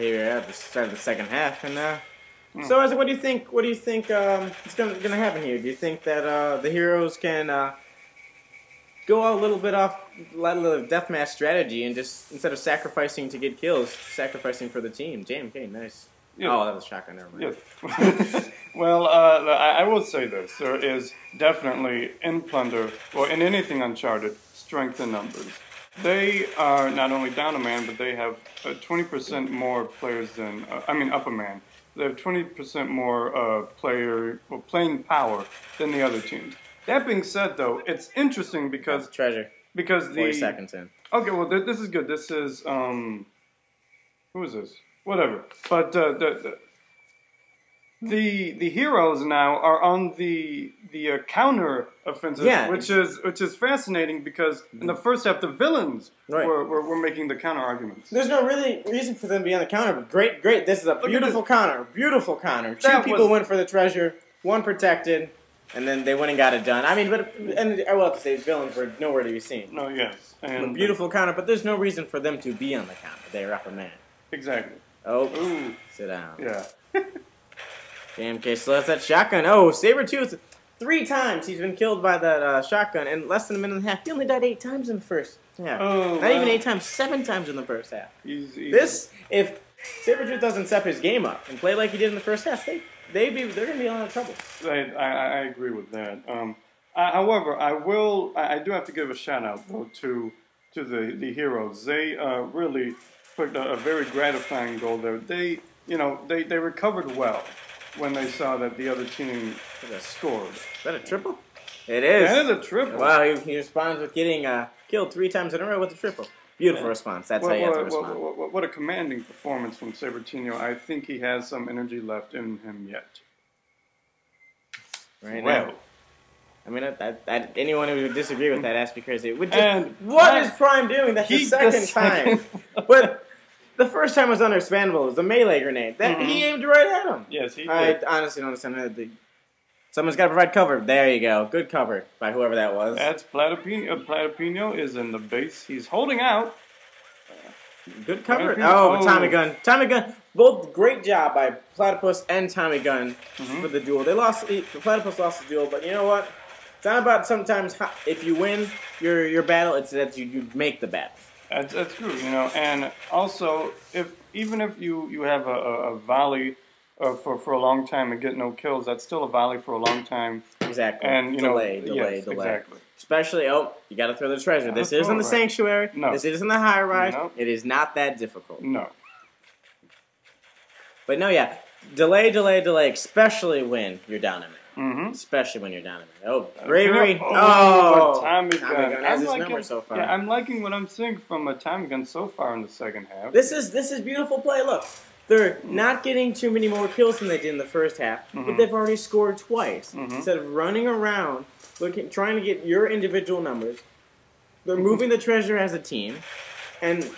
here at the start of the second half, and so Isaac, what do you think? What do you think is going to happen here? Do you think that the heroes can go a little bit off a little deathmatch strategy and just instead of sacrificing to get kills, sacrificing for the team? JMK, nice. Yeah. Oh, that was a shotgun. Never mind. Yeah. Well, I will say this: there is definitely in Plunder, or in anything Uncharted, strength in numbers. They are not only down a man, but they have 20% more players than up a man. They have 20% more playing power than the other teams. That being said, though, it's interesting because that's treasure. Because 40 seconds in. Okay, well, this is good. This is who is this? Whatever. But the heroes now are on the counter offensive, which is fascinating because in the first half the villains were making the counter arguments. There's no really reason for them to be on the counter, but great. This is a beautiful counter. Beautiful counter. Two people went for the treasure, one protected, and then they went and got it done. I mean, and I will have to say villains were nowhere to be seen. No, yes. And beautiful counter, but there's no reason for them to be on the counter. They're up a man. Exactly. Oh, ooh. Sit down. Yeah. JMK still has that shotgun. Oh, Sabertooth, 3 times he's been killed by that shotgun in less than a minute and a half. He only died 8 times in the first half. Oh, not even 8 times, 7 times in the first half. If Sabertooth doesn't step his game up and play like he did in the first half, they're going to be in a lot of trouble. I agree with that. However, I do have to give a shout out though to the heroes. They really put a very gratifying goal there. They recovered well when they saw that the other team scored. Is that a triple? It is. That is a triple. Wow, he responds with getting killed 3 times in a row with a triple. Beautiful response. That's how you have to respond. What a commanding performance from Sabertini. I think he has some energy left in him yet. Right now. I mean, anyone who would disagree with that has to be crazy. What is Prime doing? That's the second time. But the first time was understandable. It was a melee grenade. He aimed right at him. Yes, he did. I honestly don't understand. Someone's got to provide cover. There you go. Good cover by whoever that was. That's Platypinho. Platypinho is in the base. He's holding out. Good cover. Oh, Tommy Gun. Tommy Gun. Both great job by Platypus and Tommy Gun for the duel. They lost. The Platypus lost the duel, but you know what? It's not about sometimes if you win your battle. It's that you make the battle. That's true, and also even if you have a volley for a long time and get no kills, that's still a volley for a long time. Exactly. And delay. Exactly. Especially, you got to throw the treasure. This isn't the sanctuary. No. This isn't the high rise. No. It is not that difficult. No. But no, yeah, delay, especially when you're down a man. Especially when you're down a man. Oh, bravery. Tommy Gun has his number so far. Yeah, I'm liking what I'm seeing from a Tommy Gun so far in the second half. This is beautiful play. Look, they're not getting too many more kills than they did in the first half, but they've already scored twice. Instead of running around, trying to get your individual numbers, they're moving the treasure as a team, and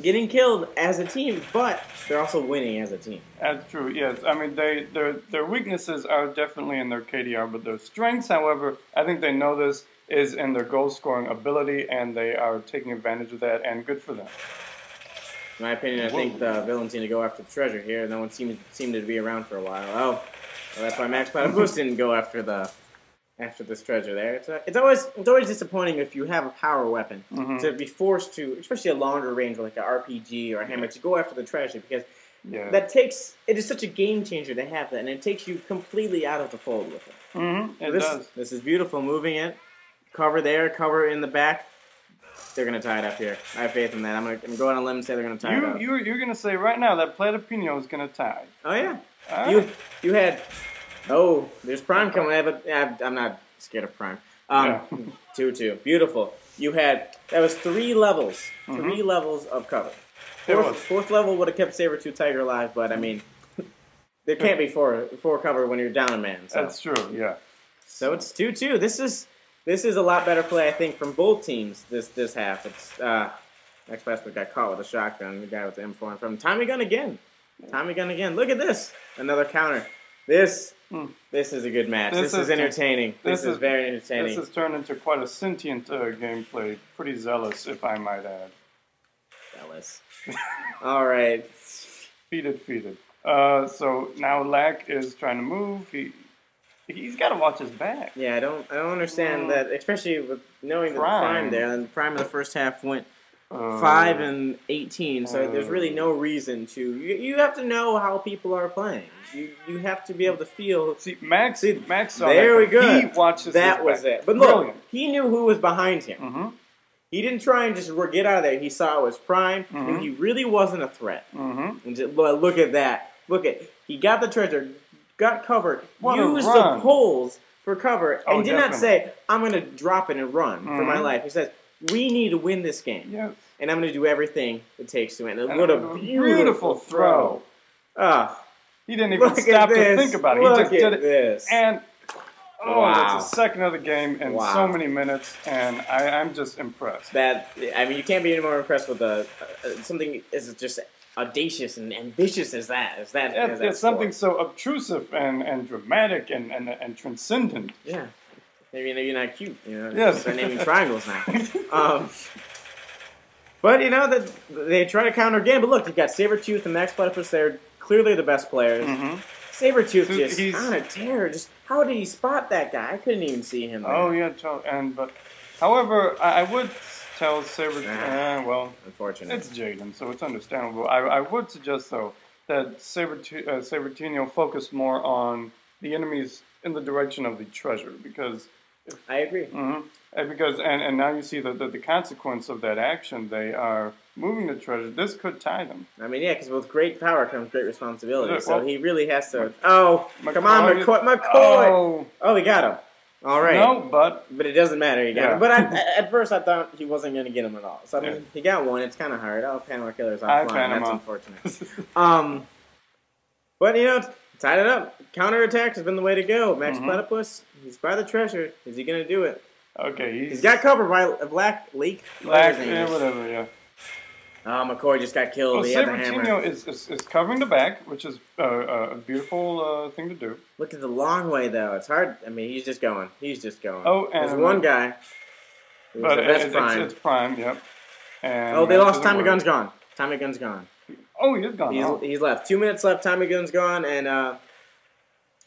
getting killed as a team, but they're also winning as a team. That's true, yes. I mean, their weaknesses are definitely in their KDR, but their strengths, however, I think they know this, is in their goal-scoring ability, and they are taking advantage of that, and good for them. In my opinion, I think the villains need to go after the treasure here. No one seemed to be around for a while. Well, that's why Maxplatypus didn't go after this treasure there. It's always disappointing if you have a power weapon to be forced to, especially a longer range like an RPG or a hammer, to go after the treasure because it is such a game changer to have that, and it takes you completely out of the fold with it. It does. This is beautiful, moving it, cover there, cover in the back. They're gonna tie it up here. I have faith in that. I'm gonna go on a limb and say they're gonna tie it up. You're gonna say right now that Platypinho is gonna tie. Oh yeah. Right. You had. Oh, there's Prime coming in, but I'm not scared of Prime. 2-2. Beautiful. That was 3 levels. 3 levels of cover. Fourth level would have kept Sabertooth Tiger alive, but I mean, there can't be 4 cover when you're down a man. So. That's true, yeah. So it's 2-2. This is a lot better play, I think, from both teams this half. It's Maxplatypus got caught with a shotgun. The guy with the M4 in front of him. Tommy Gun again. Tommy Gun again. Look at this. Another counter. This is a good match. This is entertaining. This is very entertaining. This has turned into quite a sentient gameplay. Pretty zealous, if I might add. fellas. All right. Feeded. So now Lack is trying to move. He's got to watch his back. Yeah, I don't understand that, especially with knowing the Prime there. And the Prime in the first half went 5 and 18, so there's really no reason to. You have to know how people are playing. You have to be able to feel. See, Max saw there that. We go. He watches. That was back. it. But look, he knew who was behind him. He didn't try and just get out of there. He saw it was Prime, and he really wasn't a threat. And just, look at that. He got the treasure, got covered, used the poles for cover, and did not say, I'm going to drop it and run for my life. He says, we need to win this game. Yes. And I'm going to do everything it takes to win. And what a beautiful throw. He didn't even stop to think about it. He just did it. And that's the second of the game in so many minutes, and I'm just impressed. You can't be any more impressed with something as just audacious and ambitious as that. It's something so obtrusive and dramatic and transcendent. Yeah. Maybe not cute. Yes. They're naming triangles now. But that they try to counter again. But look, you've got Sabertooth and Maxplatypus. They're clearly the best players. Sabertooth just on a tear. Just how did he spot that guy? I couldn't even see him there. Oh yeah, however, I would tell Sabertooth. Well, unfortunately, it's Jaden, so it's understandable. I would suggest though that Sabertino focus more on the enemies in the direction of the treasure, because I agree. Because now you see the consequence of that action. They are moving the treasure. This could tie them. I mean, yeah, because with great power comes great responsibility. So he really has to. Come on, McCoy! Oh, he got him. All right. No, but it doesn't matter. He got him. But at first, I thought he wasn't going to get him at all. So I mean, he got one. It's kind of hard. Panama Killer's offline. That's unfortunate. But tied it up. Counterattack has been the way to go. Maxplatypus, he's by the treasure. Is he going to do it? Okay, he's got covered by a Black, whatever, yeah. McCoy just got killed. He had the hammer. Sabertino is covering the back, which is a beautiful thing to do. Look at the long way, though. It's hard. I mean, he's just going. Oh, and there's one guy. But it's Prime, yep. And they lost. Tommy Gun's gone. Oh, he is gone. He's left. 2 minutes left. Tommy Gun's gone, and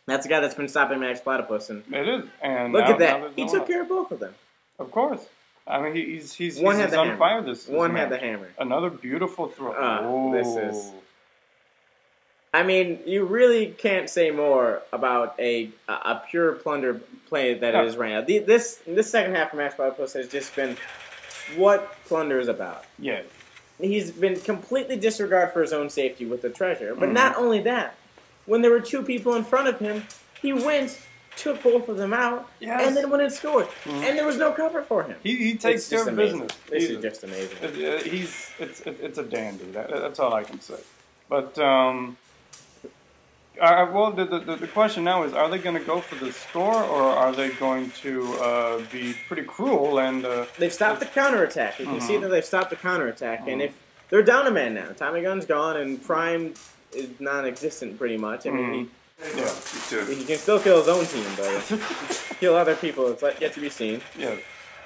that's the guy that's been stopping Maxplatypus. And it is. And look at that. He took care of both of them. Of course. I mean, he's on fire. This one match. had the hammer. Another beautiful throw. This is. I mean, you really can't say more about a pure Plunder play that it is right now. This second half of Maxplatypus has just been what Plunder is about. Yes. He's been completely disregard for his own safety with the treasure. But not only that, when there were two people in front of him, he went, took both of them out, and then went and scored. And there was no cover for him. He takes care of business. This is just amazing. It's a dandy. That's all I can say. But the question now is: are they going to go for the score, or are they going to be pretty cruel and? They've stopped the counterattack. You can see that they've stopped the counterattack, and if they're down a man now, Tommy Gun's gone, and Prime is non-existent pretty much. I mean, he can still kill his own team, but kill other people, it's yet to be seen. Yeah.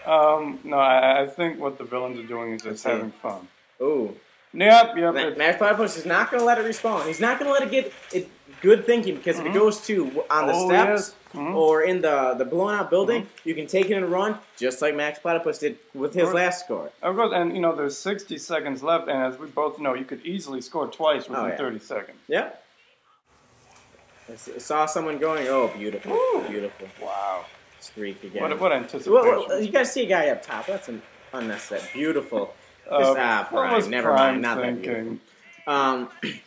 No, I think what the villains are doing is just having fun. Ooh. Yep. Maxplatypus is not going to let it respawn. He's not going to let it get it. Good thinking, because if it goes to on the steps or in the blown out building, you can take it and run, just like Maxplatypus did with his last score. Of course, and there's 60 seconds left, and as we both know, you could easily score twice within 30 seconds. Yep. I saw someone going, beautiful. Ooh. Beautiful. Wow. Streak again. What anticipation. Well, you guys see a guy up top. That's an unnecessary. Beautiful. Prime. Never mind. Not that beautiful.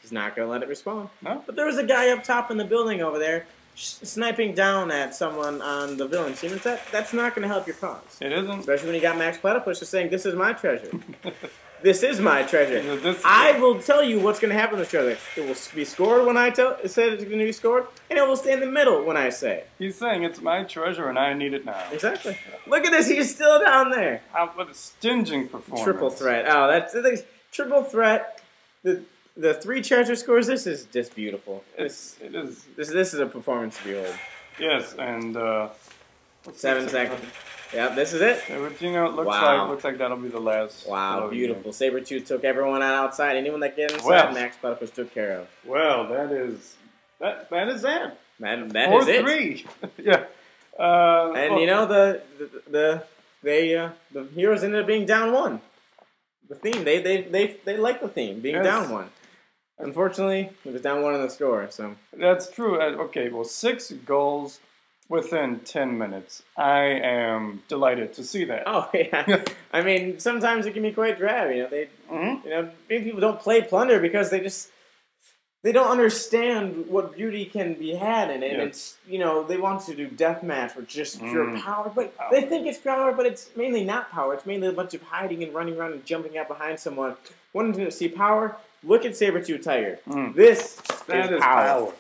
He's not going to let it respawn. No. But there was a guy up top in the building over there sniping down at someone on the villain team. That's not going to help your cause. It isn't. Especially when you got Maxplatypus just saying, this is my treasure. This is my treasure. I will tell you what's going to happen to this treasure. It will be scored when I say it's going to be scored, and it will stay in the middle when I say it. He's saying it's my treasure and I need it now. Exactly. Look at this. He's still down there. What a stinging performance. Triple threat. Oh, that's triple threat. The 3 treasure scores. This is just beautiful. It is. This is a performance to behold. Yes, and 7 seconds. Yeah, this is it. Sabertino, looks like that'll be the last. Wow, beautiful. Sabretooth took everyone out outside. Anyone that get inside, Maxplatypus took care of. Well, that is that. That is it. 4-3. Yeah. And you know the heroes ended up being down 1. The theme they like the theme being down 1. Unfortunately, it was down 1 in the score. So that's true. Okay, well, 6 goals within 10 minutes. I am delighted to see that. Oh yeah. I mean, sometimes it can be quite drab. You know, many people don't play Plunder because they don't understand what beauty can be had in it. And it's, they want to do deathmatch for just pure power, but they think it's power, but it's mainly not power. It's mainly a bunch of hiding and running around and jumping out behind someone. Wanting to see power? Look at Sabertooth Tiger. This is power.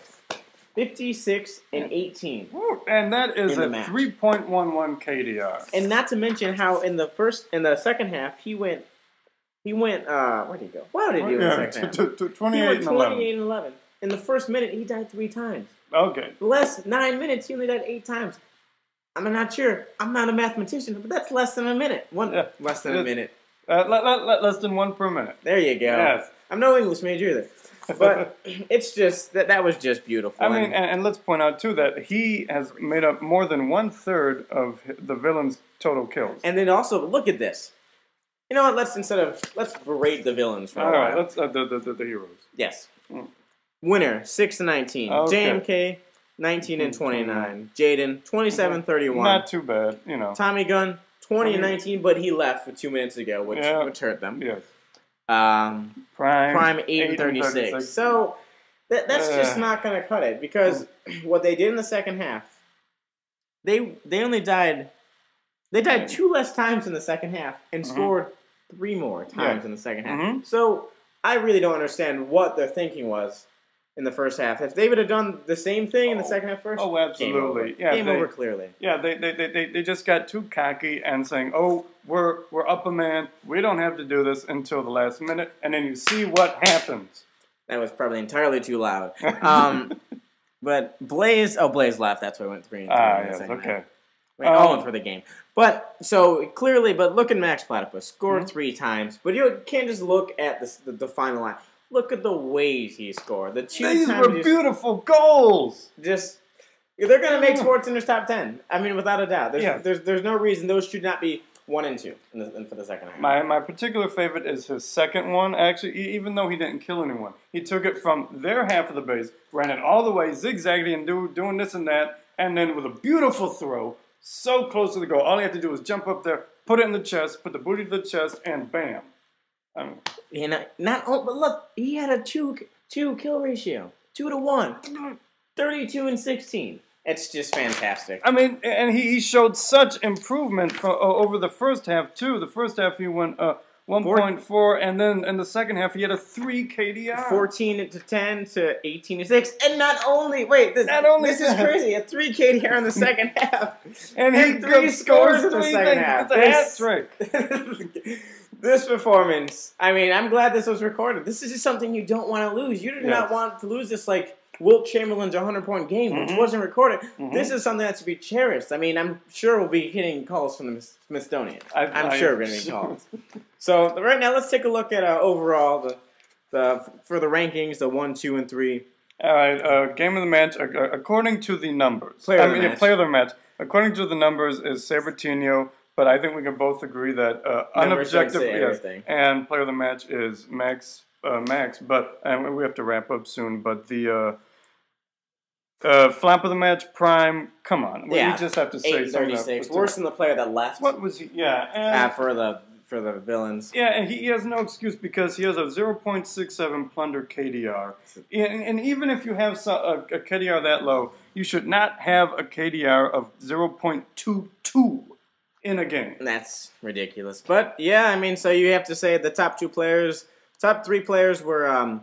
56 and 18. And that is a 3.11 KDR. And not to mention how in the second half he went where'd he go? What did he do in the second half? 28 and 11. In the first minute he died 3 times. Okay. The last 9 minutes he only died 8 times. I'm not sure. I'm not a mathematician, but that's less than a minute. Less than a minute. Less than 1 per minute. There you go. Yes. I'm no English major either. But it's just that was just beautiful. I mean, and let's point out too that he has made up more than 1/3 of the villain's total kills. And then also look at this. You know what? Let's berate the villains for a while. All right, let's the heroes. Yes. Winner 6 and 19. Okay. JMK 19 and 29. Jaden 27-31. Not too bad, Tommy Gunn 20 and 19, but he left for 2 minutes ago, which hurt them. Yes. Prime 8 and 36. So that's just not going to cut it because what they did in the second half, they only died. They died 2 less times in the second half and scored 3 more times in the second half. So I really don't understand what their thinking was in the first half. If they would have done the same thing in the second half first, absolutely, game over clearly. Yeah, they just got too cocky and saying, "Oh, we're up a man. We don't have to do this until the last minute," and then you see what happens. That was probably entirely too loud. But Blaze left. That's why I went 3 and 3. Yes, okay. Went all for the game. But so clearly, look at Maxplatypus scored 3 times. But you can't just look at the final line. Look at the ways he scored. These were beautiful goals. They're going to make SportsCenter's top 10. I mean, without a doubt. There's no reason those should not be 1 and 2 for the second half. My particular favorite is his second one. Actually, even though he didn't kill anyone, he took it from their half of the base, ran it all the way zigzagging and doing this and that, and then with a beautiful throw, so close to the goal. All he had to do was jump up there, put it in the chest, put the booty to the chest, and bam. But look, he had a 2 kill ratio, 2 to 1, 32 and 16. It's just fantastic. I mean, and he showed such improvement over the first half too. The first half he went 1.4, and then in the second half he had a 3 KDR, 14 to 10 to 18 to 6, and this is crazy. A 3 KDR in the second half, and he 3 scores in the second half. It's a hat trick. This performance, I mean, I'm glad this was recorded. This is just something you don't want to lose. You do not want to lose this like Wilt Chamberlain's 100-point game, which wasn't recorded. This is something that should be cherished. I mean, I'm sure we'll be getting calls from the Smithsonian. I'm sure we're going to get calls. So right now, let's take a look at overall for the rankings, the 1, 2, and 3. All right, game of the match according to the numbers. Player of the match. According to the numbers is Sabertini, but I think we can both agree that unobjective, and player of the match is Max. But and we have to wrap up soon. But the flap of the match, Prime. Come on, we just have to say 836. Worse than the player that left. What was he? Yeah, for the villains. Yeah, and he has no excuse because he has a 0.67 Plunder KDR. And even if you have a KDR that low, you should not have a KDR of 0.22 in a game. That's ridiculous. But yeah, I mean, so you have to say the top 3 players were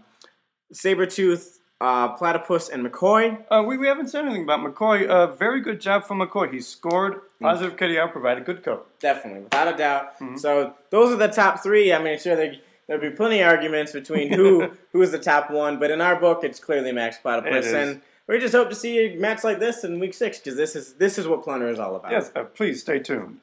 Sabertooth, Platypus, and McCoy. We haven't said anything about McCoy. Very good job from McCoy. He scored, positive KDR, provided good cover. Definitely, without a doubt. So those are the top 3. I mean, sure, there'll be plenty of arguments between who is the top 1, but in our book, it's clearly Maxplatypus. And We just hope to see a match like this in week 6 because this is what Plunder is all about. Yes, please stay tuned.